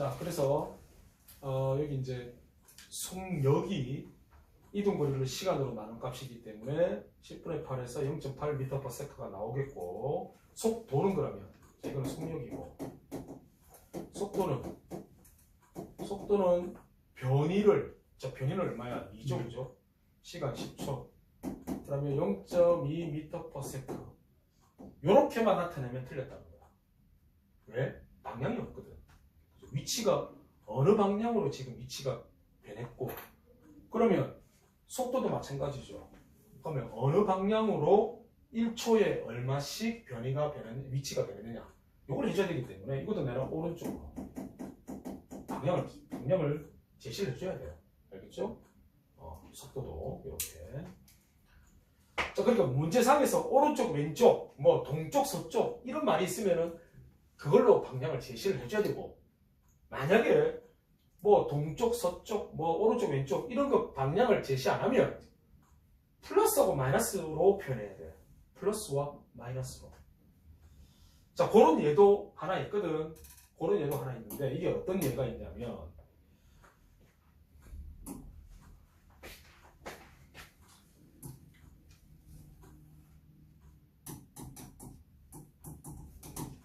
자, 그래서 여기 이제 속력이 이동거리를 시간으로 나눈 값이기 때문에 10분의 8에서 0.8m/s가 나오겠고, 속도는 그러면 이거는 속력이고, 속도는 변이를, 변이는 얼마야? 2죠, 그죠? 시간 10초. 그러면 0.2m/s. 요렇게만 나타내면 틀렸다는 거야. 왜? 방향이 없거든. 위치가 어느 방향으로 지금 위치가 변했고, 그러면 속도도 마찬가지죠. 그러면 어느 방향으로 1초에 얼마씩 위치가 변했느냐, 이걸 해줘야 되기 때문에 이것도 내가 오른쪽으로 방향을 제시를 해줘야 돼요. 알겠죠? 속도도 이렇게. 자, 그러니까 문제상에서 오른쪽, 왼쪽, 뭐 동쪽, 서쪽 이런 말이 있으면은 그걸로 방향을 제시를 해줘야 되고, 만약에 뭐 동쪽, 서쪽, 뭐 오른쪽, 왼쪽 이런 거 방향을 제시 안 하면 플러스하고 마이너스로 표현해야 돼. 플러스와 마이너스로. 자, 그런 예도 하나 있거든. 그런 예도 하나 있는데, 이게 어떤 예가 있냐면,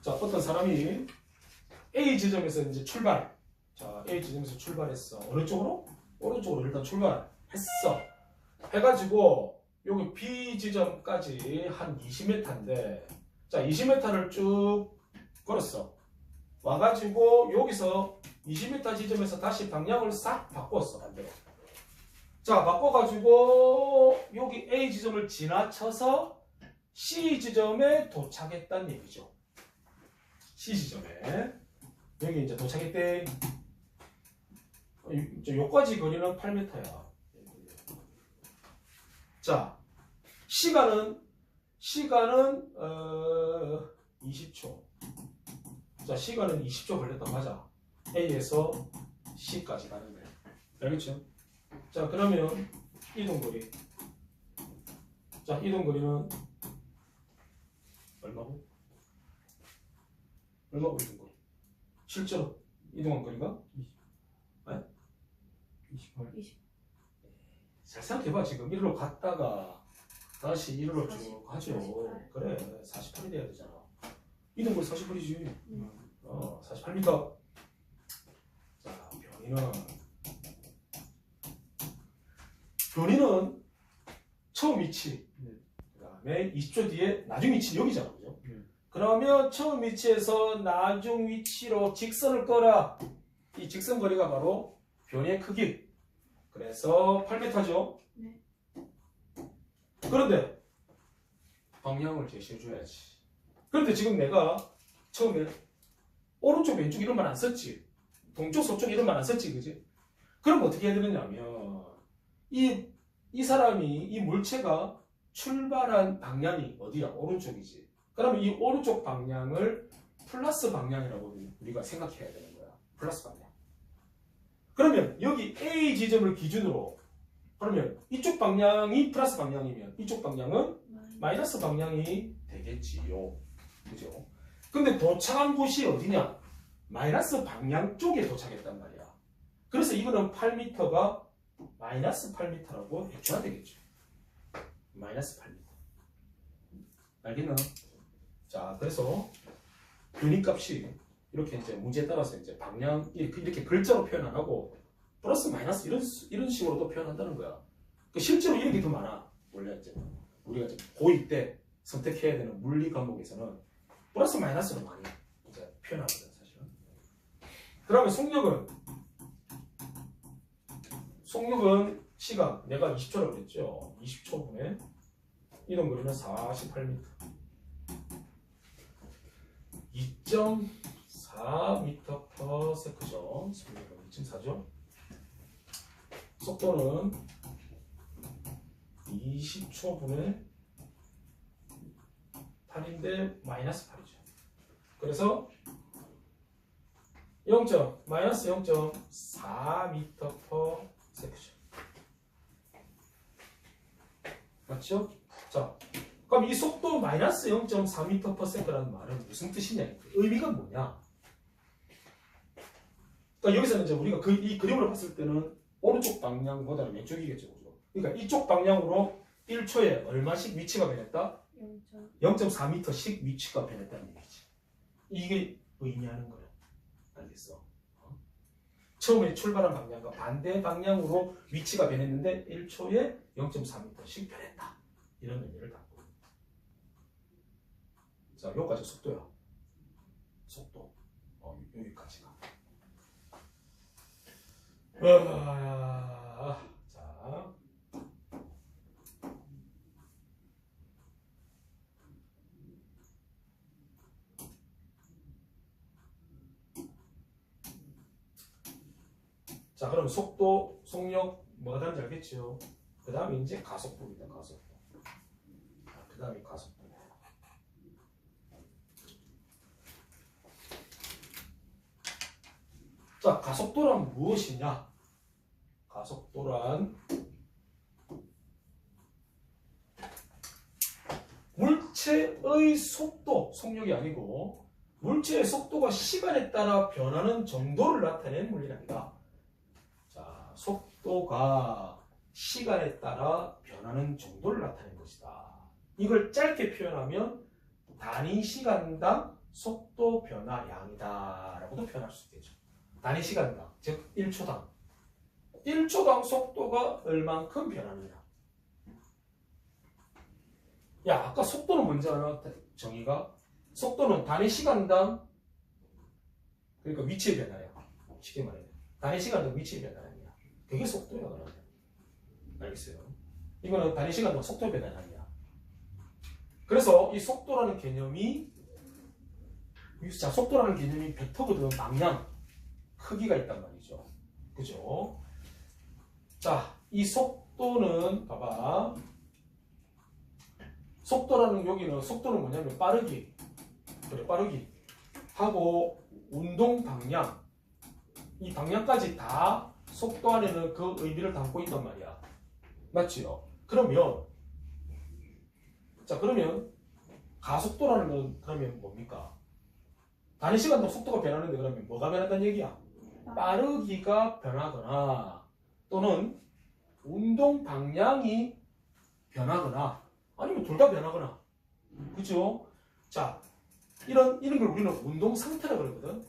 자, 어떤 사람이 A 지점에서 이제 출발. 자, A 지점에서 출발했어. 어느 쪽으로? 오른쪽으로 일단 출발했어. 해가지고 여기 B 지점까지 한 20m인데, 자, 20m를 쭉 걸었어. 와가지고 여기서 20m 지점에서 다시 방향을 싹 바꿨어, 반대로. 자, 바꿔가지고 여기 A 지점을 지나쳐서 C 지점에 도착했다는 얘기죠. C 지점에. 여기 이제 도착했대. 여기까지 거리는 8m야. 자, 시간은 20초. 자, 시간은 20초 걸렸다고 하자. A에서 C까지 가는 거야. 알겠죠? 자, 그러면 이동거리. 자, 이동거리는 얼마고? 얼마고 이동거리? 실제로 이동한 거리가? 28. 잘 생각해봐. 지금 1로 갔다가 다시 1로 쭉 가죠. 그래, 48이 돼야 되잖아. 이동거리 48이지. 48m. 자, 변이는 처음 위치, 그 다음에 20초 뒤에 나중 위치 여기잖아, 그죠? 그러면 처음 위치에서 나중 위치로 직선을 꺼라. 이 직선 거리가 바로 변이의 크기. 그래서 8m죠. 네. 그런데 방향을 제시해줘야지. 그런데 지금 내가 처음에 오른쪽, 왼쪽 이런 말 안 썼지. 동쪽, 서쪽 이런 말 안 썼지, 그지? 그럼 어떻게 해야 되느냐면, 이 사람이, 이 물체가 출발한 방향이 어디야? 오른쪽이지. 그러면 이 오른쪽 방향을 플러스 방향이라고 우리가 생각해야 되는 거야. 플러스 방향. 그러면 여기 A 지점을 기준으로, 그러면 이쪽 방향이 플러스 방향이면 이쪽 방향은 마이너스 방향이 되겠지요. 그죠? 근데 도착한 곳이 어디냐? 마이너스 방향 쪽에 도착했단 말이야. 그래서 이거는 8m가 마이너스 8m라고 해줘야 되겠죠. 마이너스 8m. 알겠나? 자, 그래서 변이값이 이렇게 이제 문제에 따라서 이제 방향 이렇게 글자로 표현 안 하고 플러스 마이너스 이런 식으로도 표현한다는 거야. 실제로 이런 게 더 많아. 원래 이제 우리가 이제 고2 때 선택해야 되는 물리 과목에서는 플러스 마이너스로 많이 이제 표현하거든, 사실은. 그러면 속력은 시간, 내가 20초라고 그랬죠. 20초분에 이동거리는 48m. 2.4m/s죠. 속력은 2.4죠. 속도는 20초분에 8인데 마이너스 8이죠. 그래서 마이너스 0.4m/s죠. 맞죠? 자, 그럼 이 속도 마이너스 0.4m/s라는 말은 무슨 뜻이냐? 의미가 뭐냐? 그러니까 여기서는 이제 우리가 이 그림을 봤을 때는 오른쪽 방향보다는 왼쪽이겠죠. 그죠? 그러니까 이쪽 방향으로 1초에 얼마씩 위치가 변했다? 0.4m씩 위치가 변했다는 얘기지. 이게 의미하는 거야. 알겠어? 처음에 출발한 방향과 반대 방향으로 위치가 변했는데 1초에 0.4m씩 변했다. 이런 의미를 담고 있다. 자, 여기까지 속도야. 속도. 여기까지가. 자. 자, 그럼 속도, 속력, 뭐가 다른지 알겠죠? 그 다음에 이제 가속도입니다. 가속도. 그 다음에 가속도. 자, 가속도란 무엇이냐? 가속도란 물체의 속도, 속력이 아니고 물체의 속도가 시간에 따라 변하는 정도를 나타내는 물리랍니다. 자, 속도가 시간에 따라 변하는 정도를 나타내는 것이다. 이걸 짧게 표현하면 단위 시간당 속도 변화량이다 라고도 표현할 수 있겠죠. 단위 시간당, 즉 1초당. 1초당 속도가 얼만큼 변하느냐. 야, 아까 속도는 뭔지 알아? 정의가? 속도는 단위 시간당, 그러니까 위치의 변화야. 쉽게 말해. 단위 시간당 위치의 변화량이야. 그게 속도야, 그러면. 알겠어요? 이거는 단위 시간당 속도 변화량이야. 그래서 이 속도라는 개념이, 자, 속도라는 개념이 벡터거든. 방향, 크기가 있단 말이죠. 그죠? 자, 이 속도는, 봐봐. 속도라는 여기는, 속도는 뭐냐면 빠르기. 그래, 빠르기. 하고, 운동 방향. 이 방향까지 다 속도 안에는 그 의미를 담고 있단 말이야. 맞지요? 그러면, 자, 그러면, 가속도라는 건 그러면 뭡니까? 단위 시간당 속도가 변하는데 그러면 뭐가 변한다는 얘기야? 빠르기가 변하거나 또는 운동 방향이 변하거나 아니면 둘 다 변하거나. 그죠? 자, 이런 걸 우리는 운동 상태라 그러거든.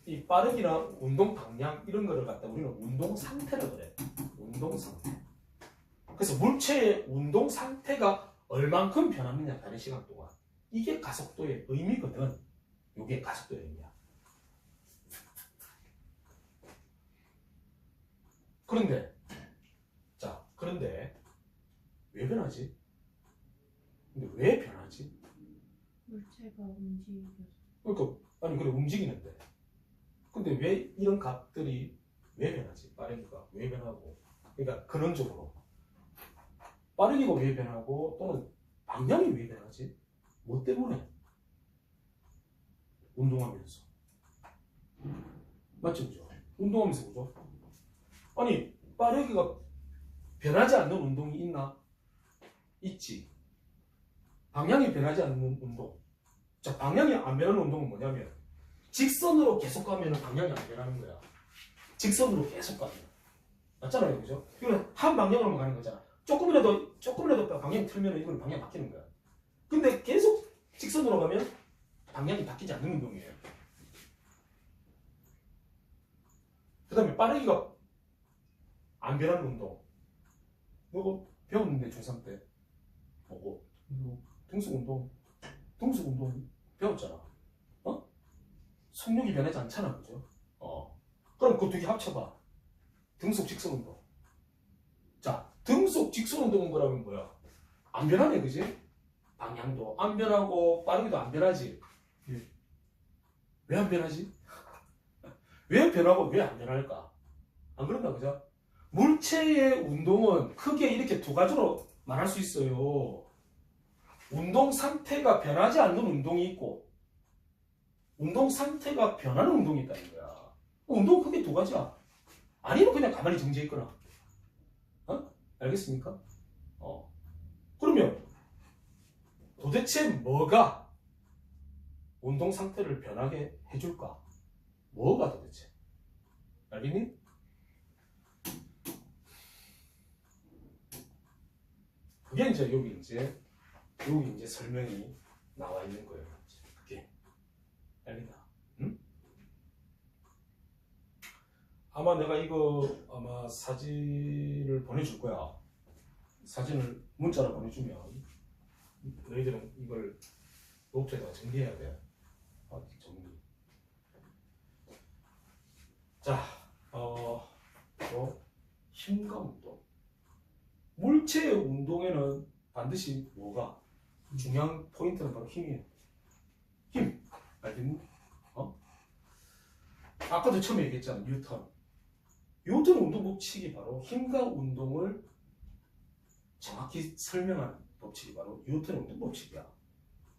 이 빠르기나 운동 방향 이런 거를 갖다 우리는 운동 상태라 그래. 운동 상태. 그래서 물체의 운동 상태가 얼만큼 변하느냐, 단위 시간 동안. 이게 가속도의 의미거든. 이게 가속도의 의미야. 그런데 왜 변하지? 근데 왜 변하지? 물체가 움직여서. 그러니까 아니 그래 움직이는데. 근데 왜 이런 값들이 왜 변하지? 빠르기가 왜 변하고? 그러니까 근원적으로 빠르기가 왜 변하고 또는 방향이 왜 변하지? 뭐 때문에? 운동하면서. 맞죠, 그죠? 운동하면서 그죠? 아니 빠르기가 변하지 않는 운동이 있나? 있지. 방향이 변하지 않는 운동. 자, 방향이 안 변하는 운동은 뭐냐면 직선으로 계속 가면 방향이 안 변하는 거야. 직선으로 계속 가면. 맞잖아요, 그죠? 이거는 한 방향으로만 가는 거잖아. 조금이라도 방향이 틀면 이건 방향이 바뀌는 거야. 근데 계속 직선으로 가면 방향이 바뀌지 않는 운동이에요. 그 다음에 빠르기가 안 변하는 운동. 이거 배웠는데 중3 때 보고 등속 운동 배웠잖아. 속력이 변하지 않잖아, 그죠? 그럼 그 두 개 합쳐봐. 등속 직선 운동. 자, 등속 직선 운동은 뭐라면 뭐야? 안 변하네, 그지? 방향도 안 변하고 빠르기도 안 변하지. 왜 안 변하지? 왜 변하고 왜 안 변할까? 안 그런가, 그죠? 물체의 운동은 크게 이렇게 두 가지로 말할 수 있어요. 운동 상태가 변하지 않는 운동이 있고 운동 상태가 변하는 운동이 있다는 거야. 운동 크게 두 가지야. 아니면 그냥 가만히 정지해 있거나. 알겠습니까? 그러면 도대체 뭐가 운동 상태를 변하게 해줄까? 뭐가 도대체? 알겠니? 그게 이제 여기 이제 설명이 나와 있는 거예요. 그게 알겠나? 응? 아마 내가 이거 아마 사진을 보내줄 거야. 사진을 문자로 보내주면 너희들은 이걸 노트에다가 정리해야 돼. 정리. 자, 힘과 운동. 물체의 운동에는 반드시 뭐가 중요한 포인트는 바로 힘이에요. 힘. 알겠니? 아까도 처음에 얘기했잖아. 뉴턴 운동 법칙이 바로 힘과 운동을 정확히 설명하는 법칙이 바로 뉴턴의 운동 법칙이야.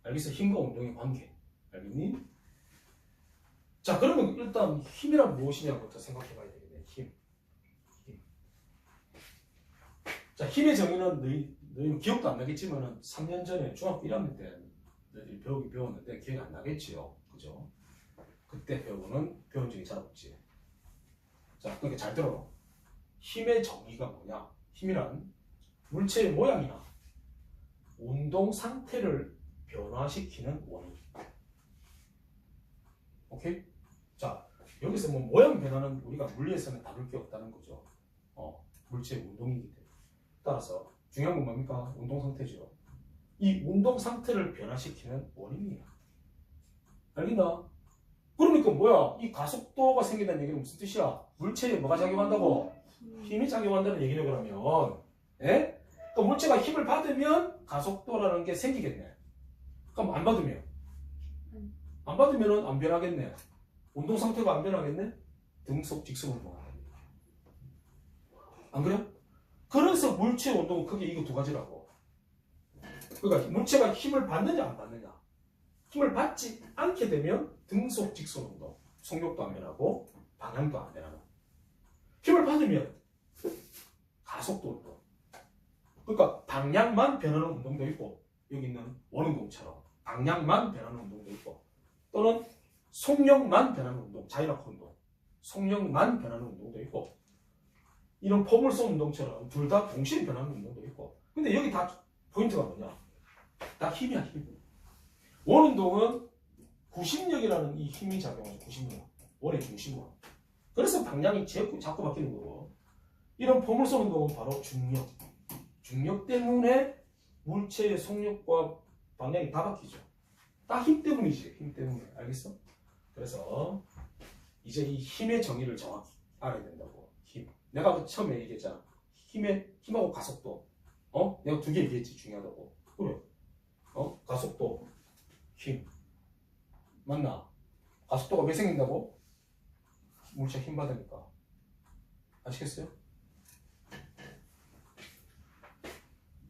알겠어? 힘과 운동의 관계. 알겠니? 자, 그러면 일단 힘이란 무엇이냐부터 생각해 봐야 되겠네. 힘. 자, 힘의 정의는 너희는 기억도 안 나겠지만은 3년 전에 중학교 1학년 때 너희들이 배웠는데 기억이 안 나겠지요. 그죠? 그때 배운 적이 잘 없지. 자, 그러니까 잘 들어. 힘의 정의가 뭐냐? 힘이란 물체의 모양이나 운동 상태를 변화시키는 원인. 오케이? 자, 여기서 뭐 모양 변화는 우리가 물리에서는 다룰 게 없다는 거죠. 물체의 운동이기 때문에. 따라서 중요한 건 뭡니까? 운동 상태죠. 이 운동 상태를 변화시키는 원인이야. 알겠나? 그러니까 뭐야? 이 가속도가 생긴다는 얘기는 무슨 뜻이야? 물체에 뭐가 작용한다고? 힘이 작용한다는 얘기네. 그러면 예? 그러니까 물체가 힘을 받으면 가속도라는 게 생기겠네. 그럼 안 받으면? 안 받으면 안 변하겠네. 운동 상태가 안 변하겠네? 등속 직선 운동한다. 안 그래? 그래서 물체 운동은 크게 이거 두 가지라고. 그러니까 물체가 힘을 받느냐 안 받느냐. 힘을 받지 않게 되면 등속 직선 운동, 속력도 안 변하고 방향도 안 변하고. 힘을 받으면 가속도 운동. 그러니까 방향만 변하는 운동도 있고, 여기 있는 원운동처럼 방향만 변하는 운동도 있고, 또는 속력만 변하는 운동, 자이라크 운동, 속력만 변하는 운동도 있고, 이런 포물선 운동처럼 둘 다 동시에 변하는 운동도 있고. 근데 여기 다 포인트가 뭐냐? 다 힘이야, 힘. 원운동은 구심력이라는 이 힘이 작용하죠. 구심력. 원의 중심으로. 그래서 방향이 자꾸 바뀌는 거고. 이런 포물선 운동은 바로 중력. 중력 때문에 물체의 속력과 방향이 다 바뀌죠. 다 힘 때문이지. 힘 때문에. 알겠어? 그래서 이제 이 힘의 정의를 정확히 알아야 된다고. 힘. 내가 처음에 얘기했잖아. 힘하고 가속도. 내가 두 개 얘기했지. 중요하다고. 그래. 가속도, 힘. 맞나? 가속도가 왜 생긴다고? 물체 힘 받으니까. 아시겠어요?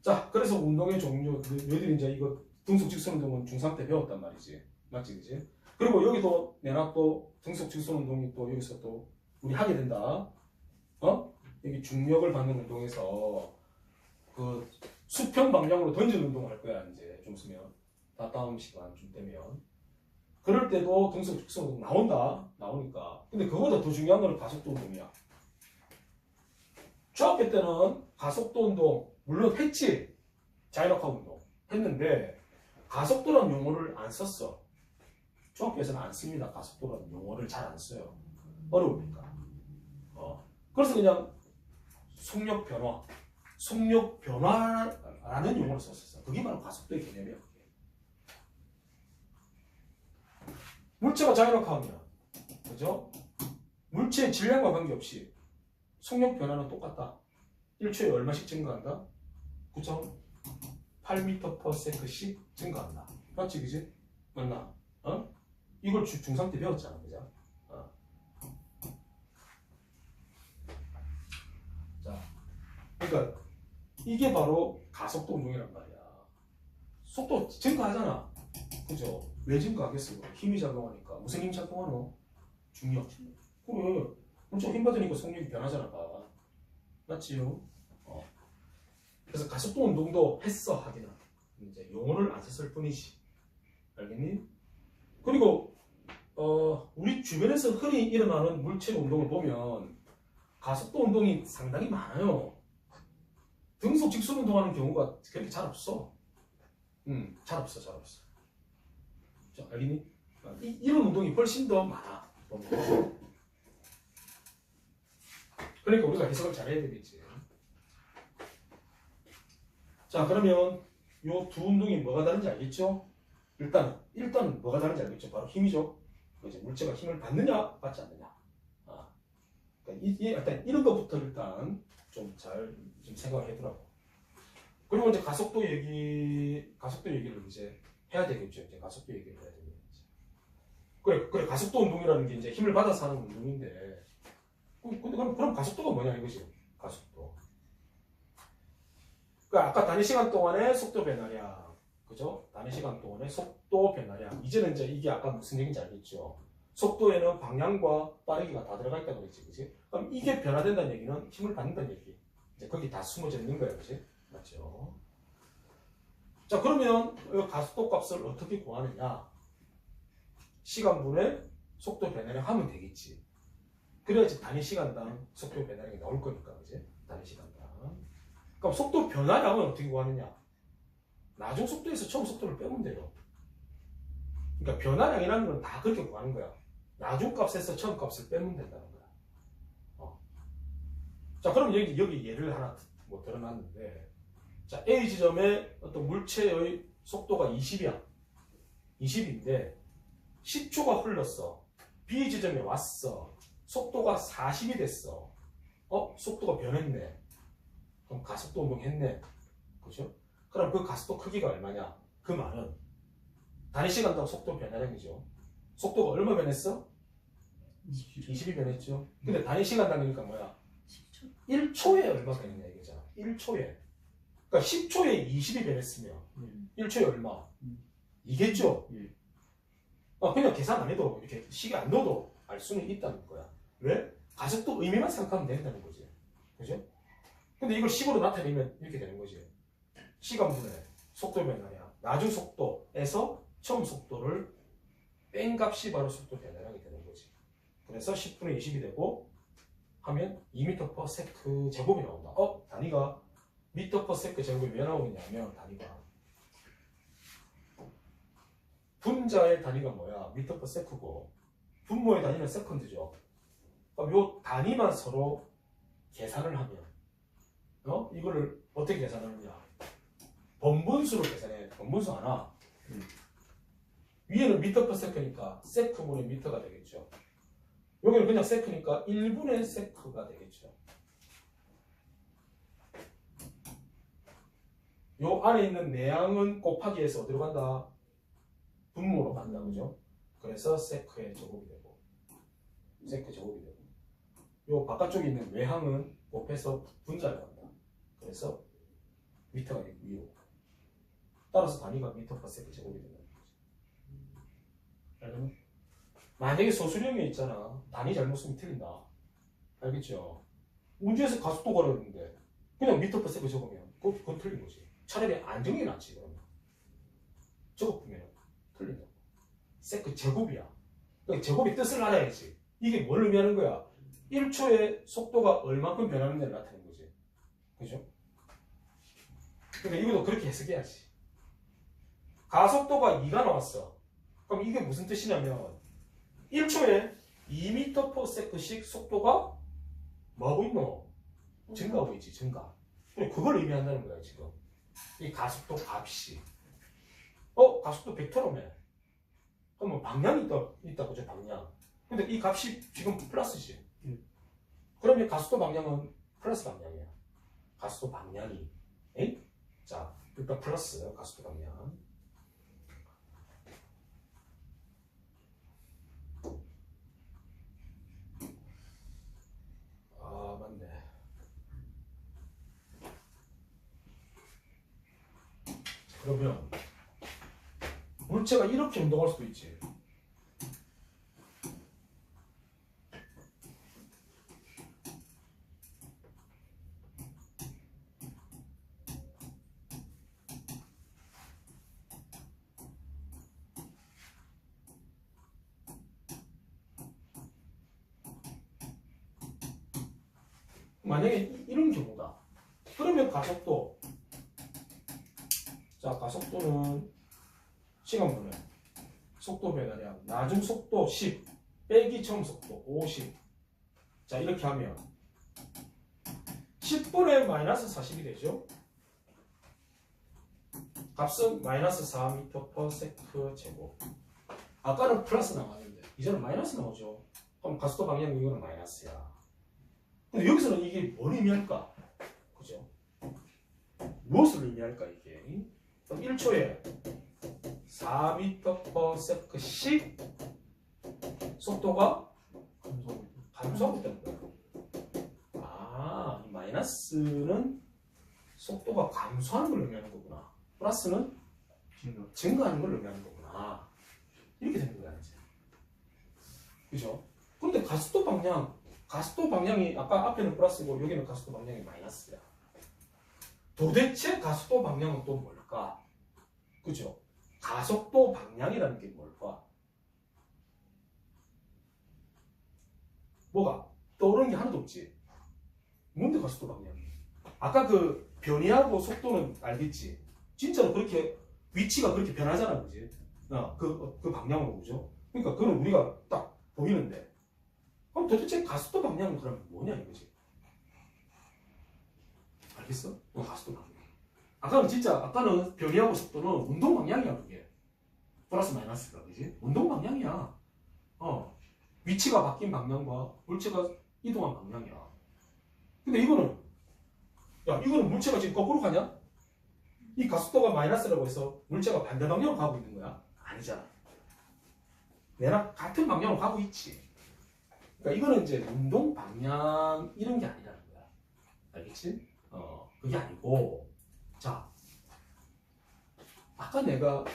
자, 그래서 운동의 종류, 너희들이 이제 이거 등속 직선 운동은 중3 때 배웠단 말이지. 맞지, 그지? 그리고 여기도 내가 또 등속 직선 운동이 또 여기서 또 우리 하게 된다. 여기 중력을 받는 운동에서 그 수평 방향으로 던지는 운동을 할 거야, 이제 좀 있으면. 다음 시간 좀 되면. 그럴 때도 등속 직선 운동 나오니까. 근데 그거보다 더 중요한 거는 가속도 운동이야. 중학교 때는 가속도 운동 물론 했지. 자이로카 운동 했는데 가속도라는 용어를 안 썼어. 중학교에서는 안 씁니다. 가속도라는 용어를 잘 안 써요. 어려우니까. 그래서 그냥 속력 변화라는 용어를 썼었어. 그게 바로 가속도의 개념이야. 그게. 물체가 자이로카하면, 그죠? 물체의 질량과 관계없이 속력 변화는 똑같다. 1초에 얼마씩 증가한다? 9.8m/s씩 증가한다. 맞지, 그지? 맞나? 이걸 중3 때 배웠잖아, 그죠? 자, 그러니까 이게 바로 가속도 운동이란 말이야. 속도 증가하잖아, 그죠? 왜 증가하겠어? 힘이 작용하니까. 무슨 힘 작용하노? 중력. 그래. 엄청 힘 받으니까 속력이 변하잖아, 봐. 맞지요? 그래서 가속도 운동도 했어, 하기는. 이제 용어를 안 썼을 뿐이지. 알겠니? 그리고 우리 주변에서 흔히 일어나는 물체 운동을 보면 가속도 운동이 상당히 많아요. 등속 직선 운동하는 경우가 그렇게 잘 없어. 잘 없어. 자, 알겠니? 이런 운동이 훨씬 더 많아. 그러니까 우리가 해석을 잘해야 되겠지. 자, 그러면 요 두 운동이 뭐가 다른지 알겠죠? 일단 뭐가 다른지 알겠죠? 바로 힘이죠. 이제 물체가 힘을 받느냐, 받지 않느냐. 그러니까 일단 이런 것부터 일단 좀 잘 생각을 해두라고. 그리고 이제 가속도 얘기를 이제 해야 되겠죠. 이제 가속도 얘기를 해야 되겠지. 그래 가속도 운동이라는 게 이제 힘을 받아서 하는 운동인데, 근데 그럼 가속도가 뭐냐 이거지. 가속도. 그러니까 아까 단위 시간 동안의 속도 변화량, 그죠? 단위 시간 동안의 속도 변화량. 이제는 이제 이게 아까 무슨 얘기인지 알겠죠? 속도에는 방향과 빠르기가 다 들어가 있다고 그랬지, 그지? 그럼 이게 변화된다는 얘기는 힘을 받는다는 얘기. 이제 거기 다 숨어져 있는 거야, 그지? 맞죠? 자, 그러면 이 가속도 값을 어떻게 구하느냐? 시간분의 속도 변화량 하면 되겠지. 그래야지 단위 시간당 속도 변화량이 나올 거니까, 그지? 단위 시간당. 그럼 속도 변화량은 어떻게 구하느냐? 나중 속도에서 처음 속도를 빼면 돼요. 그러니까 변화량이라는 건 다 그렇게 구하는 거야. 나중 값에서 처음 값을 빼면 된다는 거야. 자, 그럼 여기 예를 하나 드러났는데, 자, A 지점에 어떤 물체의 속도가 20이야. 20인데 10초가 흘렀어. B 지점에 왔어. 속도가 40이 됐어. 속도가 변했네. 그럼 가속도 운동했네. 그죠? 그럼 그 가속도 크기가 얼마냐? 그 말은 단위 시간당 속도 변화량이죠. 속도가 얼마 변했어? 20이 변했죠. 근데 단위 시간당이니까 뭐야? 10초. 1초에 얼마 변했냐 이거잖아. 1초에. 그러니까 10초에 20이 변했으면 1초에 얼마? 이겠죠? 그냥 계산 안 해도 이렇게 시계 안 넣어도 알 수는 있다는 거야. 왜? 가속도 의미만 생각하면 된다는 거지. 그죠? 근데 이걸 식으로 나타내면 이렇게 되는 거지. 시간분의 속도 변화량, 나중 속도에서 처음 속도를 뺀 값이 바로 속도 변화량이 되는 거지. 그래서 10분의 20이 되고 하면 2m/s 제곱이 나온다. 단위가 m/s 제곱이 왜 나오느냐면 단위가 분자의 단위가 뭐야? m/s고 분모의 단위는 세컨드죠. 그럼 요 단위만 서로 계산을 하면 이거를 어떻게 계산하느냐? 번분수로 계산해. 번분수 하나. 위에는 m/s니까 세크분의 미터가 되겠죠. 여기는 그냥 세크니까 1분의 세크가 되겠죠. 요 안에 있는 내양은 곱하기해서 어디로 간다? 분모로 간다, 그죠? 그래서 세크의 제곱이 되고, 세크 제곱이 되고, 요 바깥쪽에 있는 외항은 곱해서 분자를 간다. 그래서 미터가 되고 위로. 따라서 단위가 m/s 제곱이 된다는 거지. 알겠니? 만약에 소수령에 있잖아. 단위 잘못 쓰면 틀린다. 알겠죠? 문제에서 가속도가 그러는데 그냥 m/s 적으면 그건 틀린 거지. 차라리 안 정해 놨지 그러면. 적어보면 틀린다. 세크 제곱이야. 그러니까 제곱의 뜻을 알아야지. 이게 뭘 의미하는 거야? 1초에 속도가 얼마큼 변하는지를 나타내는 거지. 그죠? 그러니까 이것도 그렇게 해석해야지. 가속도가 2가 나왔어. 그럼 이게 무슨 뜻이냐면 1초에 2m/s씩 속도가 뭐하고 있노? 증가하고 있지, 증가. 그걸 의미한다는 거야, 지금. 이 가속도 값이. 가속도 벡터로네. 그럼 방향이 있다, 그죠, 방향. 근데 이 값이 지금 플러스지. 그러면 가속도 방향은 플러스 방향이야. 가속도 방향이. 에이? 자, 일단 플러스 가속도 방향. 맞네. 그러면 물체가 이렇게 운동할 수도 있지. 만약에 이런 경우다. 그러면 가속도. 자, 가속도는 시간 보내. 속도 변화량. 나중 속도 10 빼기 처음 속도 50. 자, 이렇게 하면 10분의 마이너스 40이 되죠. 값은 마이너스 4m/s 제곱. 아까는 플러스 나왔는데 이제는 마이너스 나오죠. 그럼 가속도 방향 이거는 마이너스야. 근데 여기서는 이게 뭘 의미할까? 그죠? 무엇을 의미할까 이게? 그럼 1초에 4m/s씩 속도가 감소하고 있다는 거야. 아, 이 마이너스는 속도가 감소하는 걸 의미하는 거구나. 플러스는 증가하는 걸 의미하는 거구나. 이렇게 되는 거야 이제. 그죠? 그런데 가속도 방향이 아까 앞에는 플러스고 여기는 가속도 방향이 마이너스야. 도대체 가속도 방향은 또 뭘까? 그죠? 가속도 방향이라는 게 뭘까? 뭐가? 떠오르는 게 하나도 없지. 뭔데 가속도 방향이? 아까 그 변이하고 속도는 알겠지? 진짜로 그렇게 위치가 그렇게 변하잖아, 그지? 그 방향으로 보죠. 그러니까 그건 우리가 딱 보이는데. 그럼 도대체 가속도 방향은 그러면 뭐냐 이거지? 알겠어? 가속도 방향. 아까는 변이하고 속도는 운동 방향이야, 그게. 플러스 마이너스가, 그지? 운동 방향이야. 위치가 바뀐 방향과 물체가 이동한 방향이야. 근데 이거는 물체가 지금 거꾸로 가냐? 이 가속도가 마이너스라고 해서 물체가 반대 방향으로 가고 있는 거야? 아니잖아. 내랑 같은 방향으로 가고 있지. 그러니까 이거는 이제 운동 방향 이런 게 아니라는 거야. 알겠지? 그게 아니고, 자, 아까 내가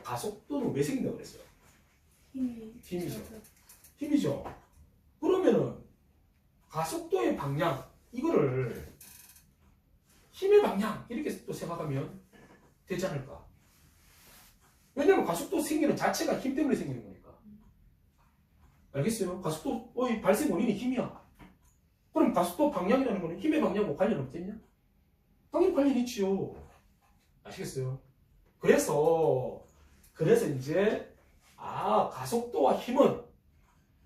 가속도는 왜 생긴다고 그랬어요? 힘이죠. 힘이죠. 그러면은 가속도의 방향 이거를 힘의 방향 이렇게 또 생각하면 되지 않을까? 왜냐면 가속도 생기는 자체가 힘 때문에 생기는 거니까. 알겠어요? 가속도의 발생 원인이 힘이야. 그럼 가속도 방향이라는 거는 힘의 방향하고 관련 없겠냐? 당연히 관련 있지요. 아시겠어요? 그래서 이제 가속도와 힘은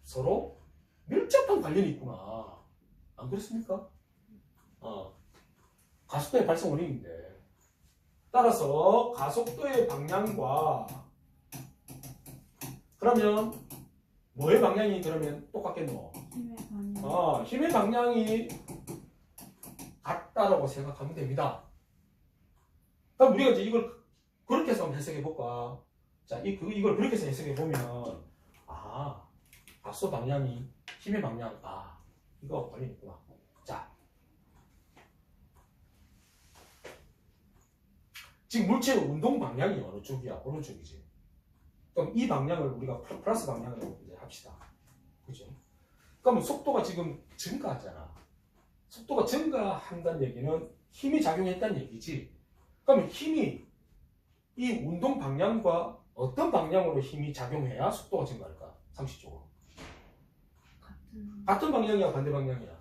서로 밀접한 관련이 있구나. 안 그렇습니까? 가속도의 발생 원인인데 따라서 가속도의 방향과 그러면 뭐의 방향이 그러면 똑같겠노? 힘의 방향. 힘의 방향이 같다라고 생각하면 됩니다. 그럼 우리가 이제 이걸 그렇게 해서 한번 해석해 볼까? 자, 이걸 그렇게 해서 해석해 보면 가속도 방향이 힘의 방향 이거 관련 있구나. 자, 지금 물체의 운동 방향이 어느 쪽이야? 어느 쪽이지? 그럼 이 방향을 우리가 플러스 방향으로 이제 합시다. 그죠? 그러면 속도가 지금 증가하잖아. 속도가 증가한다는 얘기는 힘이 작용했다는 얘기지. 그러면 힘이 이 운동 방향과 어떤 방향으로 힘이 작용해야 속도가 증가할까? 상식적으로. 같은 방향이야, 반대 방향이야?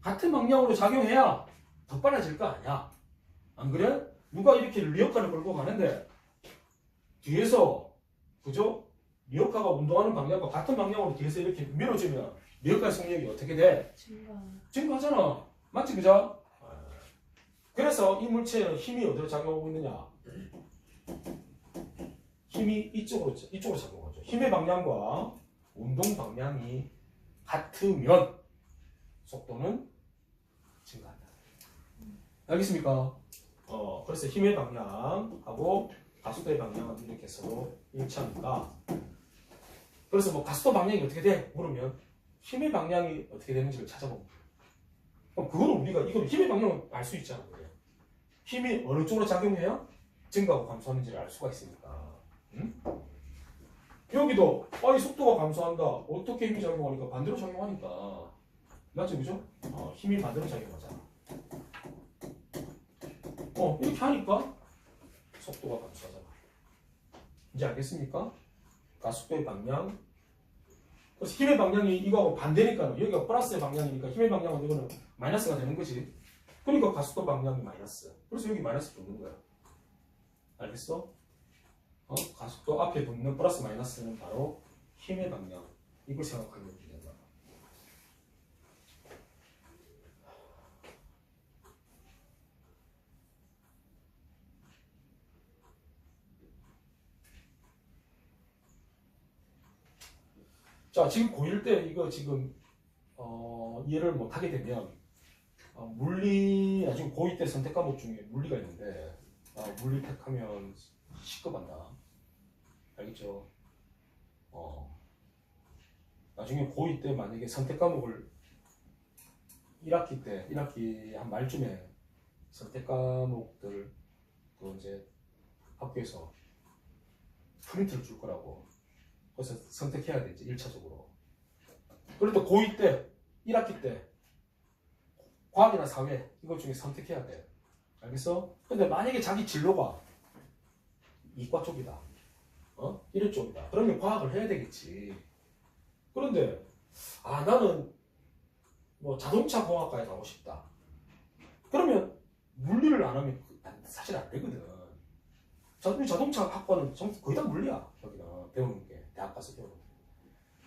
같은 방향으로 작용해야 더 빨라질 거 아니야? 안 그래? 누가 이렇게 리어카를 끌고 가는데 뒤에서 그죠? 리어카가 운동하는 방향과 같은 방향으로 뒤에서 이렇게 밀어주면 리어카의 속력이 어떻게 돼? 증가하잖아. 맞지, 그죠? 그래서 이 물체는 힘이 어디로 작용하고 있느냐? 힘이 이쪽으로 작용하죠. 힘의 방향과 운동 방향이 같으면 속도는 증가한다. 알겠습니까? 그래서 힘의 방향하고 가속도의 방향은 이렇게 서로 일치합니다. 그래서 뭐 가속도 방향이 어떻게 돼? 물으면 힘의 방향이 어떻게 되는지를 찾아보면 그럼 그거는 우리가 이걸 힘의 방향을 알 수 있잖아. 그래. 힘이 어느 쪽으로 작용해야 증가하고 감소하는지를 알 수가 있으니까. 응? 여기도 이 속도가 감소한다. 어떻게 힘이 작용하니까? 반대로 작용하니까. 맞죠? 그죠? 힘이 반대로 작용하잖아. 이렇게 하니까 속도가 감소하잖아. 이제 알겠습니까? 가속도의 방향 그래서 힘의 방향이 이거하고 반대니까 여기가 플러스의 방향이니까 힘의 방향은 이거는 마이너스가 되는 거지. 그러니까 가속도 방향이 마이너스. 그래서 여기 마이너스 붙는 거야. 알겠어? 가속도 앞에 붙는 플러스 마이너스는 바로 힘의 방향. 이걸 생각하면 된다. 자, 지금 고1 때 이거 지금 이해를 못하게 되면 나중에 고2 때 선택 과목 중에 물리가 있는데 물리 택하면 시급한다. 알겠죠? 나중에 고2 때 만약에 선택 과목을 1학기 한 말쯤에 선택 과목들 그 이제 학교에서 프린트를 줄 거라고. 그래서 선택해야 되지 1차적으로. 그런데 고2 때 1학기 때 과학이나 사회 이것 중에 선택해야 돼. 알겠어? 근데 만약에 자기 진로가 이과 쪽이다. 이런 쪽이다. 그러면 과학을 해야 되겠지. 그런데 나는 뭐 자동차 공학과에 가고 싶다. 그러면 물리를 안 하면 사실 안 되거든. 자동차 학과는 거의 다 물리야. 여기는 배우는 게 대학 가서 배우는 게.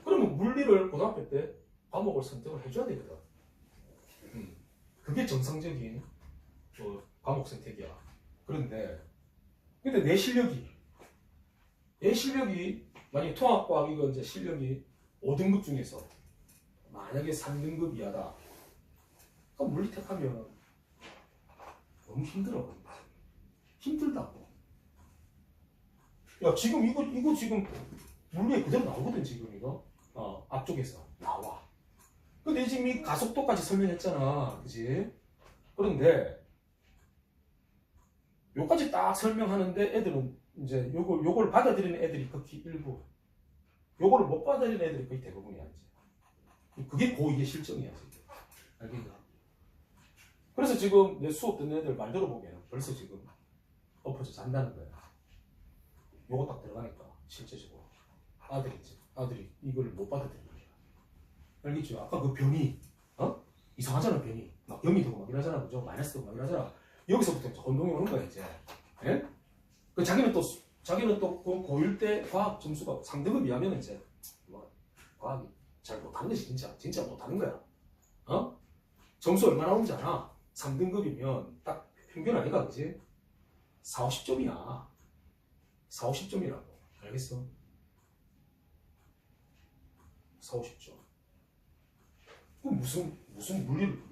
그러면 물리를 고등학교 때 과목을 선택을 해줘야 되거든. 그게 정상적인 과목 선택이야. 근데 내 실력이 만약에 통합과학 이거 이제 실력이 5등급 중에서 만약에 3등급 이하다. 그럼 물리 택하면 너무 힘들다고. 야, 지금 이거 지금 물리에 그대로 나오거든, 지금 이거. 앞쪽에서 나와. 근데 지금 이 가속도까지 설명했잖아. 그지? 그런데 요까지 딱 설명하는데 애들은 이제 요걸 받아들이는 애들이 극히 일부. 요거를 못 받아들이는 애들이 거의 대부분이야, 이제. 그게 고2의 실정이야, 지금. 알겠냐? 그래서 지금 내 수업 듣는 애들 말 들어보면 벌써 지금 엎어져 잔다는 거야. 요거 딱 들어가니까 실제적으로 아들이 이걸 못 받아들이는 거야. 알겠죠? 아까 그 변이 이상하잖아. 변이 막 0이 되고 막 이러잖아. 그죠? 마이너스 되고 막 이러잖아. 여기서부터 이제 혼동이 오는 거야 이제. 예? 그 자기는 또 그 고1 때 과학 점수가 상등급 이하면 이제 뭐 과학이 잘 못하는 것이 진짜 못하는 거야. 점수 얼마 나오는지 알아? 3등급이면 딱 평균 아니가, 그지? 4, 50점이야. 4, 50점이라고. 알겠어? 4, 50점. 그럼 무슨 물리를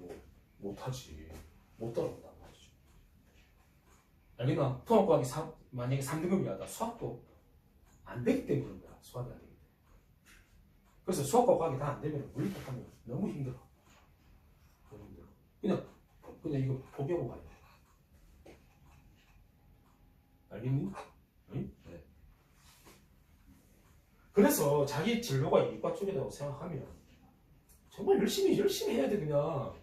못하지. 못 따라온단 말이죠. 알겠나? 통합과학이 만약에 3등급이하다. 수학도 안 되기 때문에 그런 거야. 수학이 안 되기 때문에. 그래서 수학과 과학이 다 안 되면 물리 택하면 너무 힘들어. 너무 힘들어. 그냥 이거 포기하고 가야 돼. 알겠니? 응? 네. 그래서 자기 진로가 이과 쪽이라고 생각하면 정말 열심히 해야 돼. 그냥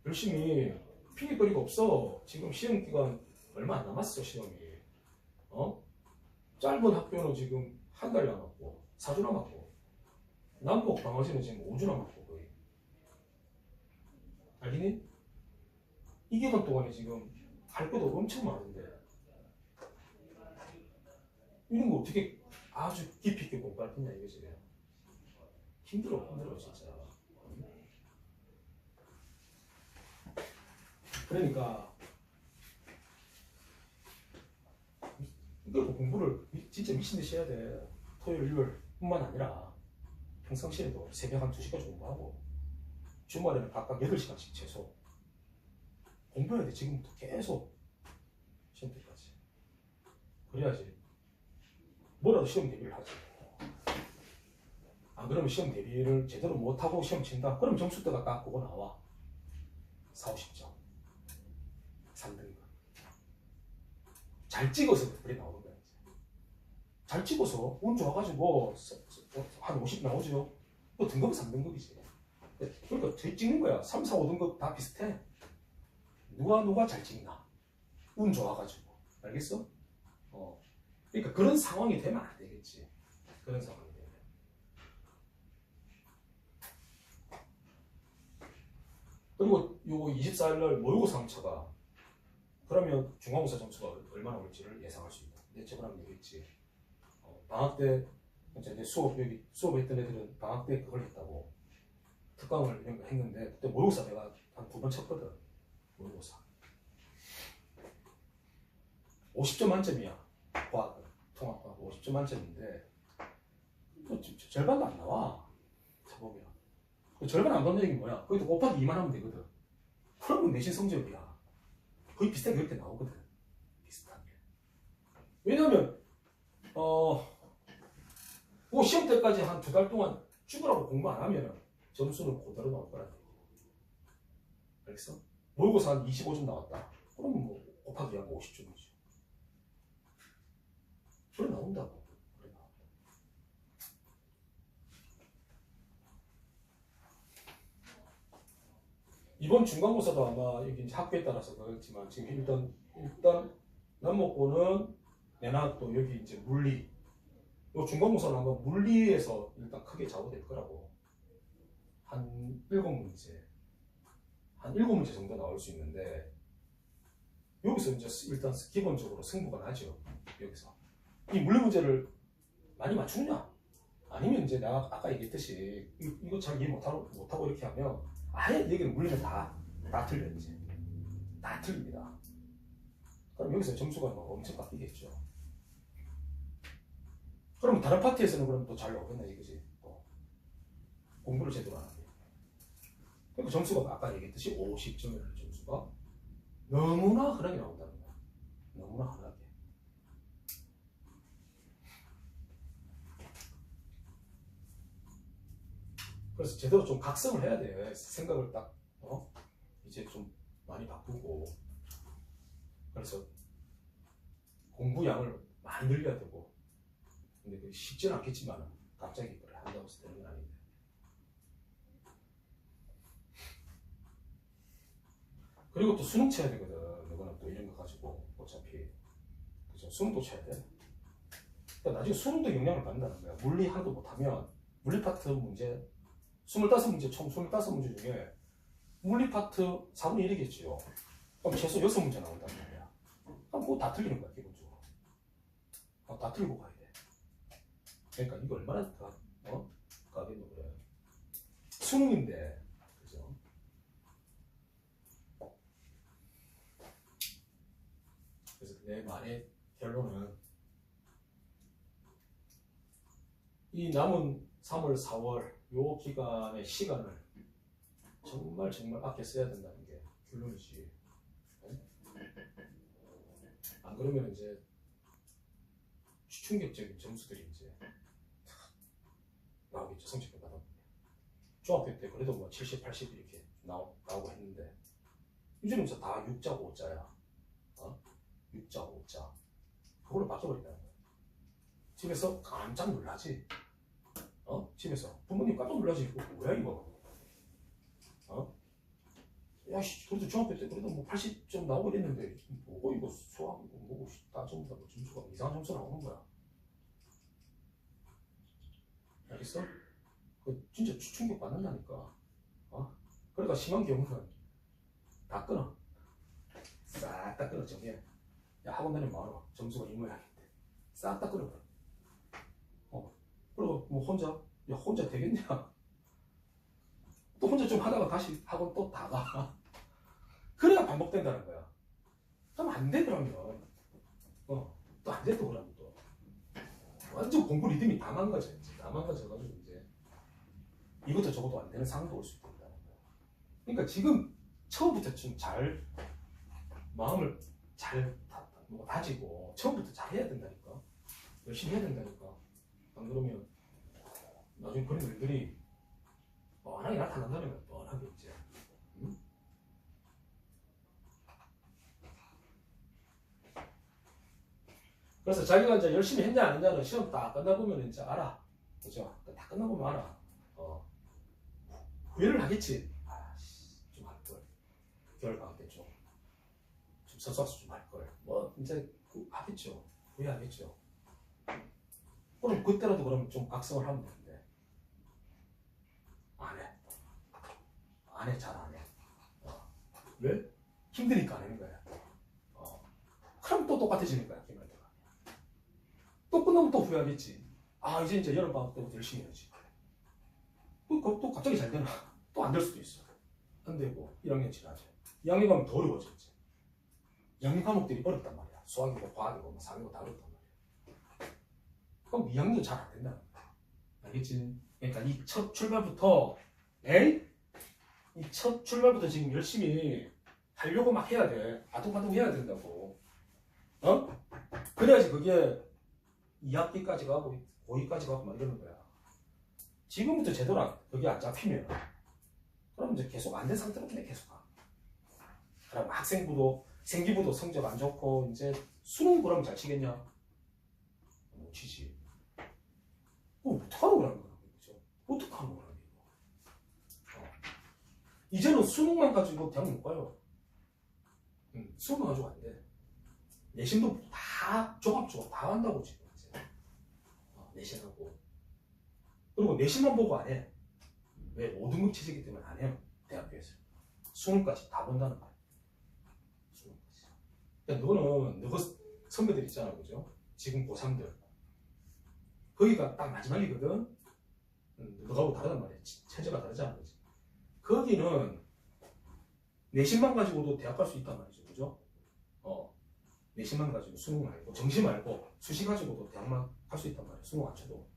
열심히 핑계거리가 없어. 지금 시험 기간 얼마 안 남았어. 시험이 짧은 학교는 지금 한 달 남았고 4주 남았고 남북 방어시는 지금 5주 남았고 거의. 알겠니? 이 기간 동안에 지금 할 것도 엄청 많은데 이런 거 어떻게 아주 깊이 있게 공부할 거냐 이거지. 힘들어 진짜. 그러니까 이거 공부를 진짜 미친 듯이 해야 돼. 토요일, 일요일뿐만 아니라 평상시에도 새벽 한 2시까지 공부하고 주말에는 각각 8시간씩 최소 공부해야 돼. 지금부터 계속 시험 때까지. 그래야지 뭐라도 시험 대비를 하지. 안 그러면 시험 대비를 제대로 못하고 시험 친다? 그럼 점수대가 딱 그거 나와. 4, 50점 3등급 잘 찍어서 그래 나오는 거야. 잘 찍어서 운 좋아가지고 한 50 나오죠. 그 등급은 3등급이지. 그러니까 잘 찍는 거야. 3, 4, 5등급 다 비슷해. 누가 잘 찍나? 운 좋아가지고. 알겠어? 그러니까 그런 상황이 되면 안 되겠지. 그런 상황이 되면. 그리고 요거 24일날 모의고사 함차가 그러면 중간고사 점수가 얼마나 올지를 예상할 수 있다. 근데 저번에 얘기했지. 방학 때 이제 여기 수업했던 애들은 방학 때 그걸 했다고 특강을 이런 거 했는데 그때 모의고사 내가 한 2번 쳤거든. 모의고사 50점 만점이야. 과학은 통합과학 50점 만점인데 뭐 절반도 안 나와. 쳐보면 그 절반 안 나오는 얘기는 뭐야? 거기도 곱하기 2만 하면 되거든. 그러면 내신 성적이야. 거의 비슷하게 그렇게 나오거든. 비슷하게. 왜냐면 그 시험 때까지 한 2달 동안 죽으라고 공부 안 하면 점수는 그대로 나올 거라. 알겠어? 모의고사 한 25점 나왔다. 그러면 뭐 곱하기 하면 50점이지. 그래 나온다고. 그래 나온다. 이번 중간고사도 아마 여기 이제 학교에 따라서 그렇지만 지금 일단 남목고는 내나 또 여기 이제 물리. 요 중간고사는 아마 물리에서 일단 크게 좌우될 거라고. 한 7문제 정도 나올 수 있는데 여기서 이제 일단 기본적으로 승부가 나죠. 여기서 이 물리 문제를 많이 맞추느냐 아니면 이제 내가 아까 얘기했듯이 이거 잘 이해 못하고 이렇게 하면 아예 얘기는 물리는 다 틀려. 이제 다 틀립니다. 그럼 여기서 점수가 막 엄청 깎이겠죠. 그럼 다른 파트에서는 그럼 또 잘 나오겠나 이거지. 공부를 제대로 안 하게. 그러니까 점수가 아까 얘기했듯이 50점이라는 점수가 너무나 흔하게 나온다는 거야. 너무나 흔하게. 그래서 제대로 좀 각성을 해야 돼. 생각을 딱 이제 좀 많이 바꾸고. 그래서 공부 양을 많이 늘려야 되고. 근데 그게 쉽지는 않겠지만 갑자기 그걸 한다고 해서 되는 건 아닌데. 그리고 또 수능 쳐야 되거든. 이거는 또 이런 거 가지고 어차피 그죠? 수능도 쳐야 돼. 그러니까 나중에 수능도 영향을 받는다는 거야. 물리 하나도 못하면 물리 파트 문제 25문제 총 25문제 중에 물리 파트 4분의 1이겠지요. 그럼 최소 6문제 나온다는 거야. 그럼 그거 다 틀리는 거야 기본적으로. 다 틀리고 가야 돼. 그러니까 이거 얼마나 가겠노 그래. 수능인데 그죠? 그래서 내 말의 결론은 이 남은 3월, 4월 요 기간의 시간을 정말 아껴 써야 된다는 게 결론이지. 안 그러면 이제 충격적인 점수들이 이제 나오겠죠. 성적표 받아보면. 중학교 때 그래도 뭐 70, 80 이렇게 나오고 했는데 요즘은 다 6자, 5자야. 6자, 5자. 그걸로 바뀌어버린다는 거야. 집에서 깜짝 놀라지. 집에서 부모님 깜짝 놀라지. 이거 뭐야 이거? 야씨, 그래도 중학교 때 그래도 뭐 80점 나오고 이랬는데 뭐고 이거 수학 이거 뭐고 다 전부 다 뭐 점수가 이상한 점수 나오는 거야. 알겠어? 그 진짜 충격 받는다니까. 그러니까 심한 경우는 다 끊어. 싹 다 끊어. 정리해. 야, 학원 다니면 말어. 점수가 이 모양인데 싹 다 끊어버려. 그리고 뭐 혼자 되겠냐? 또 혼자 좀 하다가 다시 학원 또 다 가. 그래야 반복된다는 거야. 그럼 안 돼, 그러면. 또 안 돼, 또 그러면 또. 완전 공부 리듬이 다 망가져. 다 망가져가지고 이제 이것도 저것도 안 되는 상황도 올 수 있다는 거야. 그러니까 지금 처음부터 좀 잘 마음을 잘 다지고 처음부터 잘 해야 된다니까. 열심히 해야 된다니까. 안 그러면 나중에 그런 일들이 뻔하게 나타난다는 거야. 뻔하게 이제. 응? 그래서 자기가 이제 열심히 했냐 안 했냐는 시험 다 끝나보면 이제 알아. 그죠? 다 끝나보면 알아. 후회를 하겠지. 좀 할걸. 겨울방학 때 좀 서서서 좀 할걸. 뭐 이제 하겠죠. 후회하겠죠. 그럼 그때라도 그러면 좀 각성을 하면 되는데 안 해. 안 해. 잘 안 해. 왜? 힘드니까 안 하는 거야. 그럼 또 똑같아지는 거야. 이 말대로. 또 끝나면 또 후회하겠지. 아, 이제 여름방학 때부터 열심히 해야지. 또 갑자기 잘 되나? 또 안 될 수도 있어. 안 되고 1학년 지나죠. 2학년 가면 더 어려워졌지. 2학년 과목들이 어렵단 말이야. 수학이고 과학이고 뭐 상이고 다 어렵단 말이야. 그럼 2학년 잘 안 된다는 거야. 알겠지? 그러니까 이 첫 출발부터 이 첫 출발부터 지금 열심히 하려고 막 해야 돼. 아둥바둥 해야 된다고. 그래야지 그게 2학기까지 가고 고2까지 가고 막 이러는 거야. 지금부터 제대로 그게 안 잡히면 그럼 이제 계속 안 된 상태로 그냥 계속 가. 그럼 학생부도 생기부도 성적 안 좋고 이제 수능 그럼 잘 치겠냐? 못 치지. 어떡하는 거라는 거야. 그죠? 어떡하는 거라는 거야. 이제는 수능만 가지고 대학 못 가요. 수능 가지고 안 돼. 내신도 다 조각 다 한다고 지금 이제. 내신하고. 그리고 내신만 보고 안 해. 왜? 5등급 체제이기 때문에 안 해요. 대학교에서. 수능까지 다 본다는 거야. 수능까지. 그러니까 너가 선배들 있잖아. 그죠? 지금 고3들. 거기가 딱 마지막이거든. 너하고 다르단 말이야. 체제가 다르잖아. 그지? 거기는 내신만 가지고도 대학 갈 수 있단 말이죠. 그죠? 내신만 가지고 수능 말고 정시 말고 수시 가지고도 대학만 갈 수 있단 말이야. 수능 안 쳐도.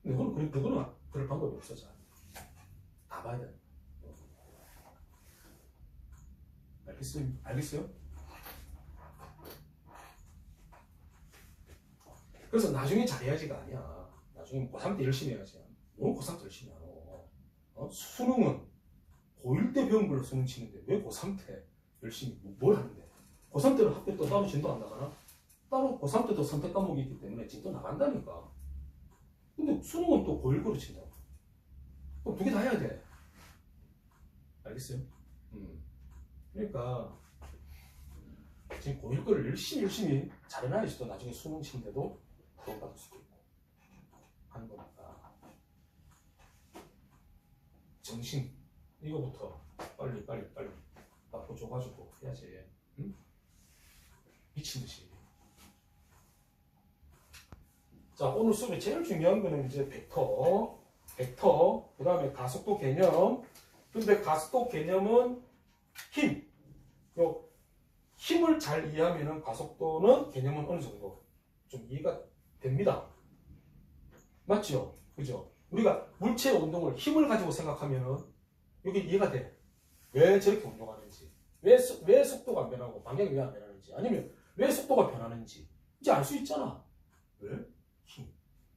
근데 그거는 그럴 방법이 없어져. 다 봐야 돼. 알겠어요? 그래서 나중에 잘해야지가 아니야. 나중에 고3 때 열심히 해야지. 뭘 고3 때 열심히 하노? 수능은 고1 때 배운 걸로 수능 치는데 왜 고3 때 열심히 뭘 하는데? 고3 때는 학교 또 따로 진도 안 나가나? 따로 고3 때도 선택 과목이 있기 때문에 진도 나간다니까. 근데 수능은 또 고1 거로 친다고. 그럼 두 개 다 해야 돼. 알겠어요? 그러니까 지금 고1 거를 열심히 잘해놔야지 또 나중에 수능 치는데도 도움받을 수도 있고 하는 거니까. 정신 이거부터 빨리 바꿔줘가지고 해야지. 응? 미친듯이. 자, 오늘 수업에 제일 중요한 거는 이제 벡터, 그 다음에 가속도 개념. 근데 가속도 개념은 힘을 잘 이해하면 가속도는 개념은 어느 정도 좀 이해가 됩니다. 맞죠? 그죠? 우리가 물체 운동을 힘을 가지고 생각하면 여기 이해가 돼. 왜 저렇게 운동하는지, 왜 속도가 안 변하고 방향이 왜 안 변하는지, 아니면 왜 속도가 변하는지 이제 알 수 있잖아. 왜?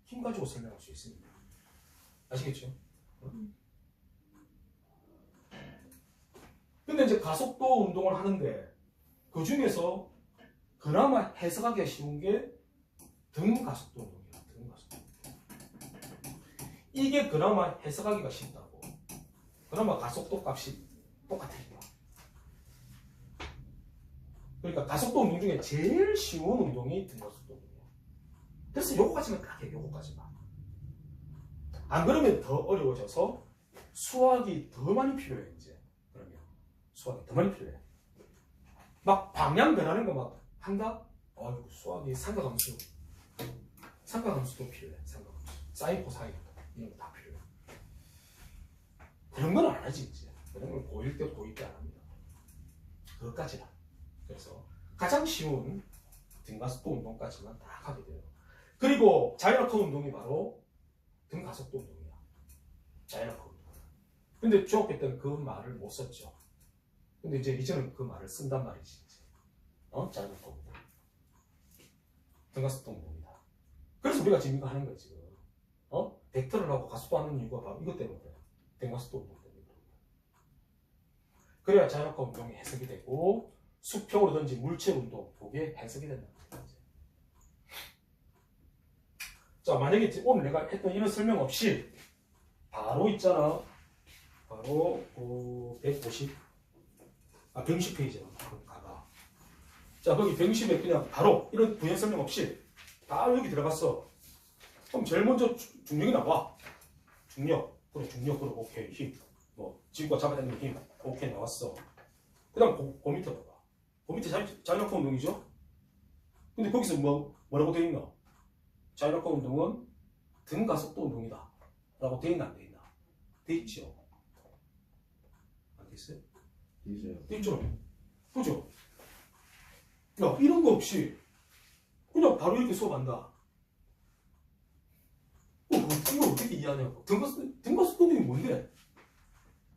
힘 가지고 설명할 수 있습니다. 아시겠죠? 근데 이제 가속도 운동을 하는데 그 중에서 그나마 해석하기가 쉬운 게 등가속도 운동이야. 등가속도. 이게 그나마 해석하기가 쉽다고. 그나마 가속도 값이 똑같으니까. 그러니까 가속도 운동 중에 제일 쉬운 운동이 등가속도 운동이야. 그래서 요거까지만 딱 해. 요거까지만. 안 그러면 더 어려워져서 수학이 더 많이 필요해. 이제 그러면 수학이 더 많이 필요해. 막 방향 변하는 거 막 한다? 아이고, 수학이 삼각함수도 필요해. 삼각함수. 사인, 코사인 이런 거 다 필요해. 그런 건 안 하지 이제. 그런 건 고1 때, 고2 때 안 합니다. 그것까지는. 그래서 가장 쉬운 등가속도 운동까지만 딱 하게 돼요. 그리고 자이로크 운동이 바로 등가속도 운동이야. 자이로크 운동. 근데 중학교 때는 그 말을 못 썼죠. 근데 이제는 그 말을 쓴단 말이지. 자이로크 운동. 등가속도 운동이다. 그래서 우리가 지금 이거 하는 거야 지금. 벡터를 하고 가속도 하는 이유가 바로 이것 때문에 그래. 등가속도 운동 때문에. 그래야 자이로크 운동이 해석이 되고 수평으로든지 물체 운동 그게 해석이 된다. 자, 만약에 오늘 내가 했던 이런 설명 없이 바로 있잖아. 바로 110페이지로 가봐. 자, 거기 110에 그냥 바로 이런 부연 설명 없이 바로 여기 들어갔어. 그럼 제일 먼저 중력이 나와. 중력. 그래, 중력. 그래, 오케이. 힘. 뭐 지구가 잡아당기는 힘. 오케이, 나왔어. 그 다음 그 밑에 봐봐. 그 밑에 자율학과 운동이죠? 근데 거기서 뭐라고 되어 있나? 자율학과 운동은 등가속도 운동이다. 라고 되어 있나 안 되어 있나? 되어 있죠. 안 되어 있어요? 있어요. 되어 있죠? 그죠? 야, 이런 거 없이 그냥 바로 이렇게 수업한다. 이거 어떻게 이해하냐고. 등가속도 운동이 뭔데?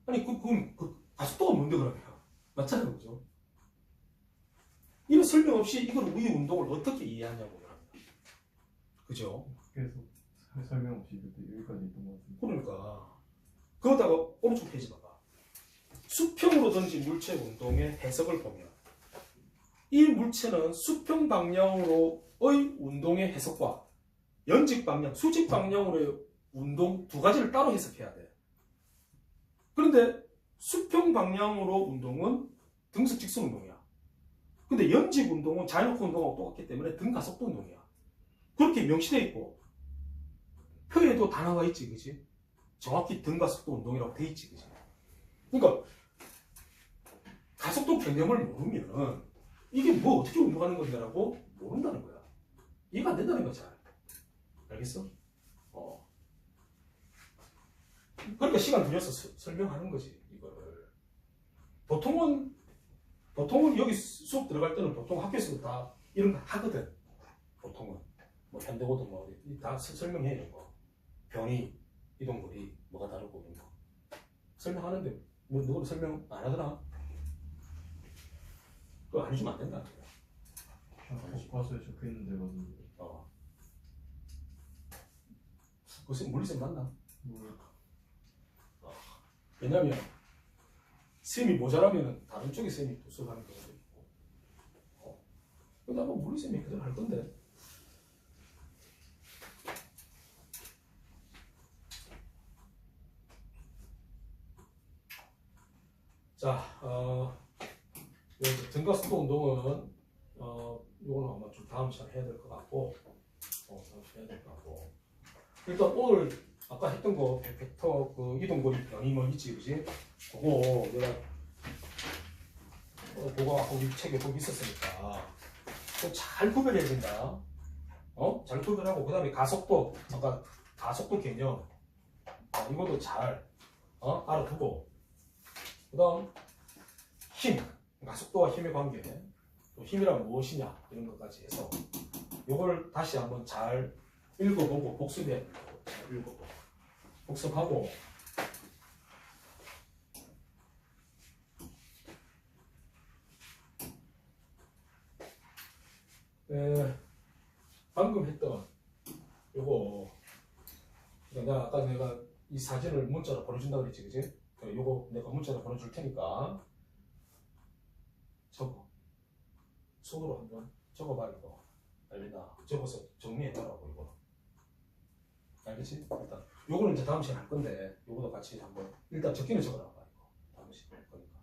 아니, 그건 가속도가 뭔데, 그러면? 맞잖아요, 그죠? 이런 설명 없이 이걸 우리 운동을 어떻게 이해하냐고. 그죠? 계속 설명 없이 그때 여기까지 있던 것 같은데. 그러니까. 그러다가 오른쪽 페이지 봐봐. 수평으로 던진 물체 운동의 해석을 보면 이 물체는 수평 방향으로의 운동의 해석과 연직 방향, 수직 방향으로의 운동 두 가지를 따로 해석해야 돼. 그런데 수평 방향으로 운동은 등속 직선 운동이야. 근데 연직 운동은 자연호흡 운동하고 똑같기 때문에 등가속도 운동이야. 그렇게 명시되어 있고 표에도 다 나와 있지, 그지? 정확히 등가속도 운동이라고 돼 있지, 그지? 그러니까 가속도 개념을 모르면 이게 뭐 어떻게 운동하는 건데라고 모른다는 거야. 이해가 안 된다는 거야, 잘. 알겠어? 그러니까 시간 들여서 설명하는 거지, 이거를. 보통은 여기 수업 들어갈 때는 보통 학교에서도 다 이런 거 하거든. 보통은. 뭐 현대고도 뭐 다 설명해, 이런 거. 변이, 이동거리, 뭐가 다르고 이런 거. 설명하는데, 뭐 누구도 설명 안 하더라? 그거 안 해주면 안 된다는 거야. 교과서에 적혀있는 데 봤는데. 그것이 물리쌤 맞나? 모르겠다. 왜냐면 쌤이 모자라면 다른 쪽에 쌤이 또 수업하는 경우도 있고. 근데 아마 물리쌤이 그대로 할 건데. 자, 등가속도 운동은 이거는 아마 좀 다음 시간에 해야 될 것 같고, 다음 시간에 해야 될 것 같고. 일단 오늘 아까 했던 거 벡터 그 이동거리 변이 뭐 있지, 그지? 그거 내가 그거 아까 우리 책에 거기 있었으니까 그거 잘 구별해야 된다. 잘 구별하고 그 다음에 가속도 아까 가속도 개념 이것도 잘 알아두고 그 다음 힘 가속도와 힘의 관계 또 힘이란 무엇이냐 이런 것까지 해서 이걸 다시 한번 잘 읽어보고 복습해야 된다고. 잘 읽어보고 복습하고 방금 했던 요거 내가 이 사진을 문자로 보내준다고 그랬지, 그지? 요거 내가 문자로 보내줄 테니까 손으로 한번 적어봐. 이거 알겠나? 적어서 정리해봐라고. 이거 알겠지? 일단 요거는 이제 다음 시간에 할 건데 요거도 같이 한번 일단 적기는 적어놔봐. 이거 다음 시간에 할 거니까.